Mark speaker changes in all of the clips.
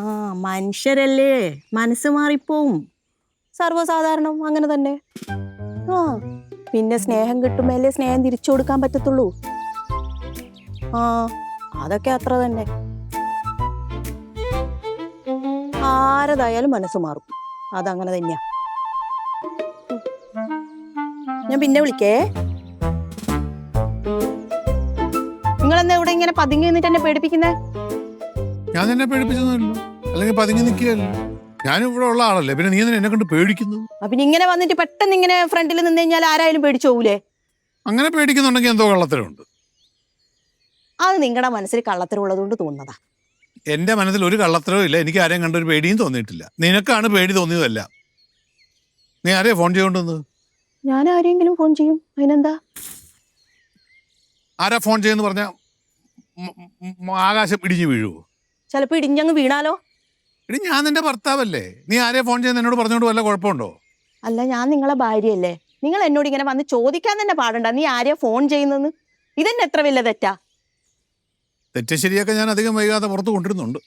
Speaker 1: ആ മനുഷ്യരല്ലേ, മനസ്സ് മാറിപ്പോവും. സർവ്വസാധാരണം അങ്ങനെ തന്നെ. ആ പിന്നെ സ്നേഹം കിട്ടുമ്പോഴല്ലേ സ്നേഹം തിരിച്ചു കൊടുക്കാൻ പറ്റത്തുള്ളൂ. ആ അതൊക്കെ അത്ര തന്നെ. ആരതായാലും മനസ്സ് മാറും, അതങ്ങനെ തന്നെയാ. ഞാൻ പിന്നെ വിളിക്കേ. നിങ്ങളെന്താ ഇവിടെ ഇങ്ങനെ പതുങ്ങി നിന്നിട്ട് എന്നെ പേടിപ്പിക്കുന്നേ?
Speaker 2: ഞാൻ നിന്നെ പേടിപ്പിച്ചൊന്നുമില്ല, അല്ലെങ്കിൽ പതുങ്ങി നിൽക്കുകയല്ല. ഞാനും ഇവിടെ ഉള്ള ആളല്ലേ, പിന്നെ നീ എന്നെ കൊണ്ട് പേടിക്കുന്നു?
Speaker 1: പിന്നെ ഇങ്ങനെ വന്നിട്ട് പെട്ടെന്ന് ഇങ്ങനെ ഫ്രണ്ടിൽ നിന്ന് കഴിഞ്ഞാൽ ആരായാലും പേടിച്ചു പോകൂലേ?
Speaker 2: അങ്ങനെ പേടിക്കുന്നുണ്ടെങ്കിൽ എന്തോ കള്ളത്തരമുണ്ട്.
Speaker 1: അത് നിങ്ങളുടെ മനസ്സിൽ കള്ളത്തരം ഉള്ളതുകൊണ്ട് തോന്നുന്നതാ.
Speaker 2: എന്റെ മനസ്സിൽ ഒരു കള്ളത്തരവും ഇല്ല. എനിക്ക് ആരെയും കണ്ടൊരു പേടിയും തോന്നിയിട്ടില്ല. നിനക്കാണ് പേടി തോന്നിയതല്ല. നീ ആരെയാ ഫോൺ ചെയ്തോണ്ടെന്ന്?
Speaker 1: ഞാൻ ആരെങ്കിലും ഫോൺ ചെയ്യും, അതിനെന്താ?
Speaker 2: ആരാ ഫോൺ ചെയ്യുന്ന പറഞ്ഞാ ആകാശം ഇടിഞ്ഞു വീഴുവോ?
Speaker 1: ചിലപ്പോ ഇടിഞ്ഞങ്ങ് വീണാലോ?
Speaker 2: ഇടി, ഞാൻ നിന്റെ ഭർത്താവല്ലേ. നീ ആരെയാ ഫോൺ ചെയ്യുന്ന എന്നോട് പറഞ്ഞോണ്ട് വല്ല കുഴപ്പമുണ്ടോ?
Speaker 1: അല്ല, ഞാൻ നിങ്ങളെ ഭാര്യയല്ലേ. നിങ്ങൾ എന്നോട് ഇങ്ങനെ വന്ന് ചോദിക്കാൻ തന്നെ പാടണ്ട, നീ ആരെയാ ഫോൺ ചെയ്യുന്നെന്ന്. ഇതെന്നെ എത്ര വലിയ തെറ്റാ?
Speaker 2: തെറ്റ് ശരിയൊക്കെ ഞാൻ അധികം വൈകാതെ പുറത്ത് കൊണ്ടിരുന്നുണ്ട്.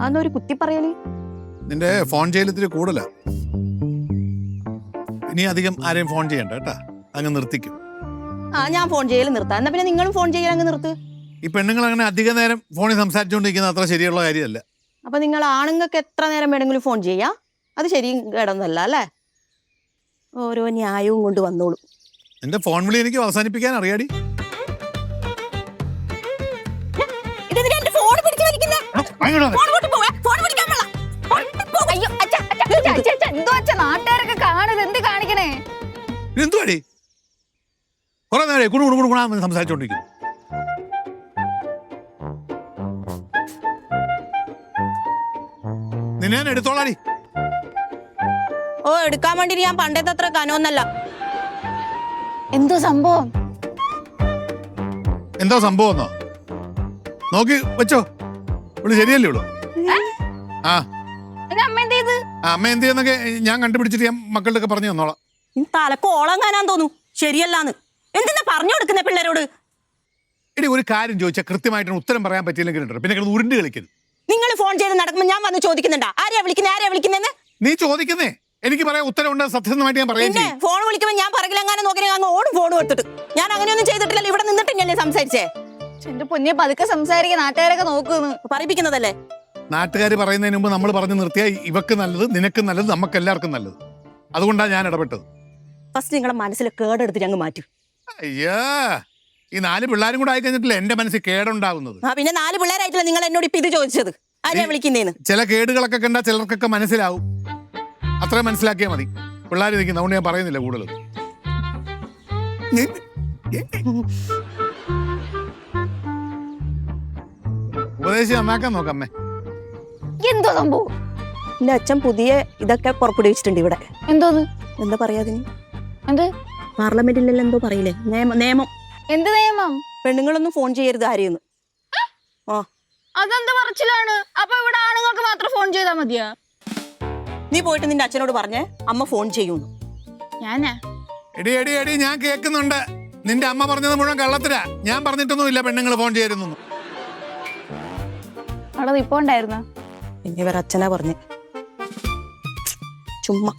Speaker 1: അതൊരു കുത്തി പറയല്.
Speaker 2: നിന്റെ ഫോൺ ചെയ്യലത്തിരി കൂടുതലാ. ഇനി അധികം ആരെയും ഫോൺ ചെയ്യണ്ട കേട്ടാ, അങ്ങ് നിർത്തിക്കും.
Speaker 1: ഞാൻ ഫോൺ ചെയ്യൽ നിർത്താം. എന്നാ പിന്നെ നിങ്ങളും ഫോൺ ചെയ്യൽ അങ്ങ് നിർത്ത്.
Speaker 2: ഈ പെണ്ണുങ്ങൾ അങ്ങനെ അധിക നേരം ഫോണിൽ സംസാരിച്ചുകൊണ്ടിരിക്കുന്നത് അത്ര ശരിയുള്ള കാര്യമല്ല.
Speaker 1: അപ്പൊ നിങ്ങൾ ആണുങ്ങൾക്ക് എത്ര നേരം വേണമെങ്കിലും ഫോൺ ചെയ്യാം, അത് ശരി കേടൊന്നല്ല അല്ലേ? ഓരോ ന്യായവും കൊണ്ട് വന്നോളൂ.
Speaker 2: നിന്റെ ഫോൺ വിളി എനിക്ക് അവസാനിപ്പിക്കാൻ അറിയാടി. എന്തുവാടി കുറെ നേരം കുണുകുണുകുണുകുണാന്ന് സംസാരിച്ചോണ്ടിരിക്കുന്നു? നിന്നെ ഞാൻ എടുത്തോളാടി.
Speaker 1: ഓ, എടുക്കാൻ വേണ്ടി ഞാൻ പണ്ടത്തെ അത്ര കനമൊന്നല്ല.
Speaker 3: എന്തോ സംഭവം?
Speaker 2: എന്താ സംഭവം എന്നോ നോക്കി വെച്ചോ. ഇവിടെ ശരിയല്ലേ ഉള്ളു? ആ അമ്മ എന്ത് ചെയ്യുന്നൊക്കെ ഞാൻ കണ്ടുപിടിച്ചിട്ട് ഞാൻ മക്കളുടെ ഒക്കെ പറഞ്ഞു തന്നോളാം.
Speaker 1: തലക്ക് ഓളം കാണാൻ തോന്നു ശരിയല്ലാന്ന്. എന്തിനാ പറഞ്ഞു കൊടുക്കുന്ന പിള്ളേരോട്?
Speaker 2: എടി, ഒരു കാര്യം ചോദിച്ചാൽ കൃത്യമായിട്ട് ഉത്തരം പറയാൻ പറ്റിയില്ലെങ്കിൽ പിന്നെ കിടന്ന് ഉരുണ്ട് കളിക്കരുത്.
Speaker 1: നിങ്ങൾ ഫോൺ ചെയ്ത് നടക്കുമ്പോൾ ഞാൻ വന്ന് ചോദിക്കുന്നുണ്ടാ ആരെയാ വിളിക്കുന്നതെന്ന്?
Speaker 2: നീ ചോദിക്കുന്നേ എനിക്ക് പറയാൻ ഉത്തരം ഉണ്ട്. സത്യസന്ധമായിട്ട് ഞാൻ പറയാം.
Speaker 1: ഫോൺ വിളിക്കുമ്പോൾ ഞാൻ പറകിലെങ്ങാനും നോക്കി അങ്ങ് ഓടും ഫോൺ എടുത്തിട്ട്. ഞാൻ അങ്ങനെയൊന്നും ചെയ്തിട്ടില്ലല്ലോ, ഇവിടെ നിന്നിട്ട് തന്നെയല്ലേ സംസാരിച്ചേ.
Speaker 3: എന്റെ പൊന്നെ, പതുക്കെ സംസാരിക്കാൻ നാട്ടുകാരൊക്കെ നോക്കുന്നു.
Speaker 1: പറയിപ്പിക്കുന്നതല്ലേ?
Speaker 2: നാട്ടുകാർ പറയുന്നതിന് മുമ്പ് നമ്മൾ പറഞ്ഞു നിർത്തിയാൽ ഇവക്ക് നല്ലത്, നിനക്ക് നല്ലത്, നമുക്ക് എല്ലാവർക്കും നല്ലത്. അതുകൊണ്ടാണ് ഞാൻ ഇടപെട്ടത്.
Speaker 1: ഫസ്റ്റ് നിങ്ങളെ മനസ്സിൽ കേടെടുത്തിട്ട് അങ്ങ് മാറ്റും.
Speaker 2: അയ്യാ, ഈ 4 പിള്ളേരും കൂടെ ആയി കഴിഞ്ഞിട്ടില്ല എന്റെ മനസ്സിൽ കേടുണ്ടാവുന്നത്.
Speaker 1: പിന്നെ 4 പിള്ളേരായിട്ടില്ല നിങ്ങൾ എന്നോട് ഇപ്പൊ ഇത് ചോദിച്ചത് ആരെയാ വിളിക്കുന്നേന്ന്.
Speaker 2: ചില കേടുകളൊക്കെ കണ്ടാൽ ചിലർക്കൊക്കെ മനസ്സിലാവും. അത്ര മനസ്സിലാക്കിയാൽ മതി. പിള്ളേർ നിൽക്കുന്നു, അതുകൊണ്ട് ഞാൻ പറയുന്നില്ല കൂടുതൽ. ഉപദേശിച്ച് നന്നാക്കാൻ നോക്കമ്മേ.
Speaker 3: എന്തോ സംഭവം?
Speaker 1: എന്റെ അച്ഛൻ പുതിയ ഇതൊക്കെ പുറപ്പെടുവിച്ചിട്ടുണ്ട് ഇവിടെ.
Speaker 3: എന്തോന്ന്?
Speaker 1: എന്താ പറയാതിന്?
Speaker 3: എന്ത്
Speaker 1: പാർലമെന്റിലെല്ലാം എന്തോ പറയില്ലേ, നിയമം.
Speaker 3: എന്ത് നിയമം?
Speaker 1: പെണ്ണുങ്ങളൊന്നും ഫോൺ ചെയ്യരുത് ആരെയൊന്നും.
Speaker 3: അതെന്ത് പറച്ചിലാണ്? അപ്പൊ ഇവിടെ ആണുങ്ങൾക്ക് മാത്രം ഫോൺ ചെയ്താൽ മതിയാ?
Speaker 1: നീ പോയിട്ട് നിന്റെ അച്ഛനോട് പറഞ്ഞേ അമ്മ ഫോൺ ചെയ്യൂന്ന്.
Speaker 3: ഞാനാ?
Speaker 2: എടി എടി എടി, ഞാൻ കേൾക്കുന്നുണ്ട്. നിന്റെ അമ്മ പറഞ്ഞത് മുഴുവൻ കള്ളത്തിലാ. ഞാൻ പറഞ്ഞിട്ടൊന്നുമില്ല പെണ്ണുങ്ങൾ ഫോൺ ചെയ്യരുന്നു.
Speaker 3: അവിടെ ഇപ്പൊ ഉണ്ടായിരുന്ന
Speaker 1: പിന്നെ ഇവർ അച്ഛനാ പറഞ്ഞേ, ചുമ്മാ.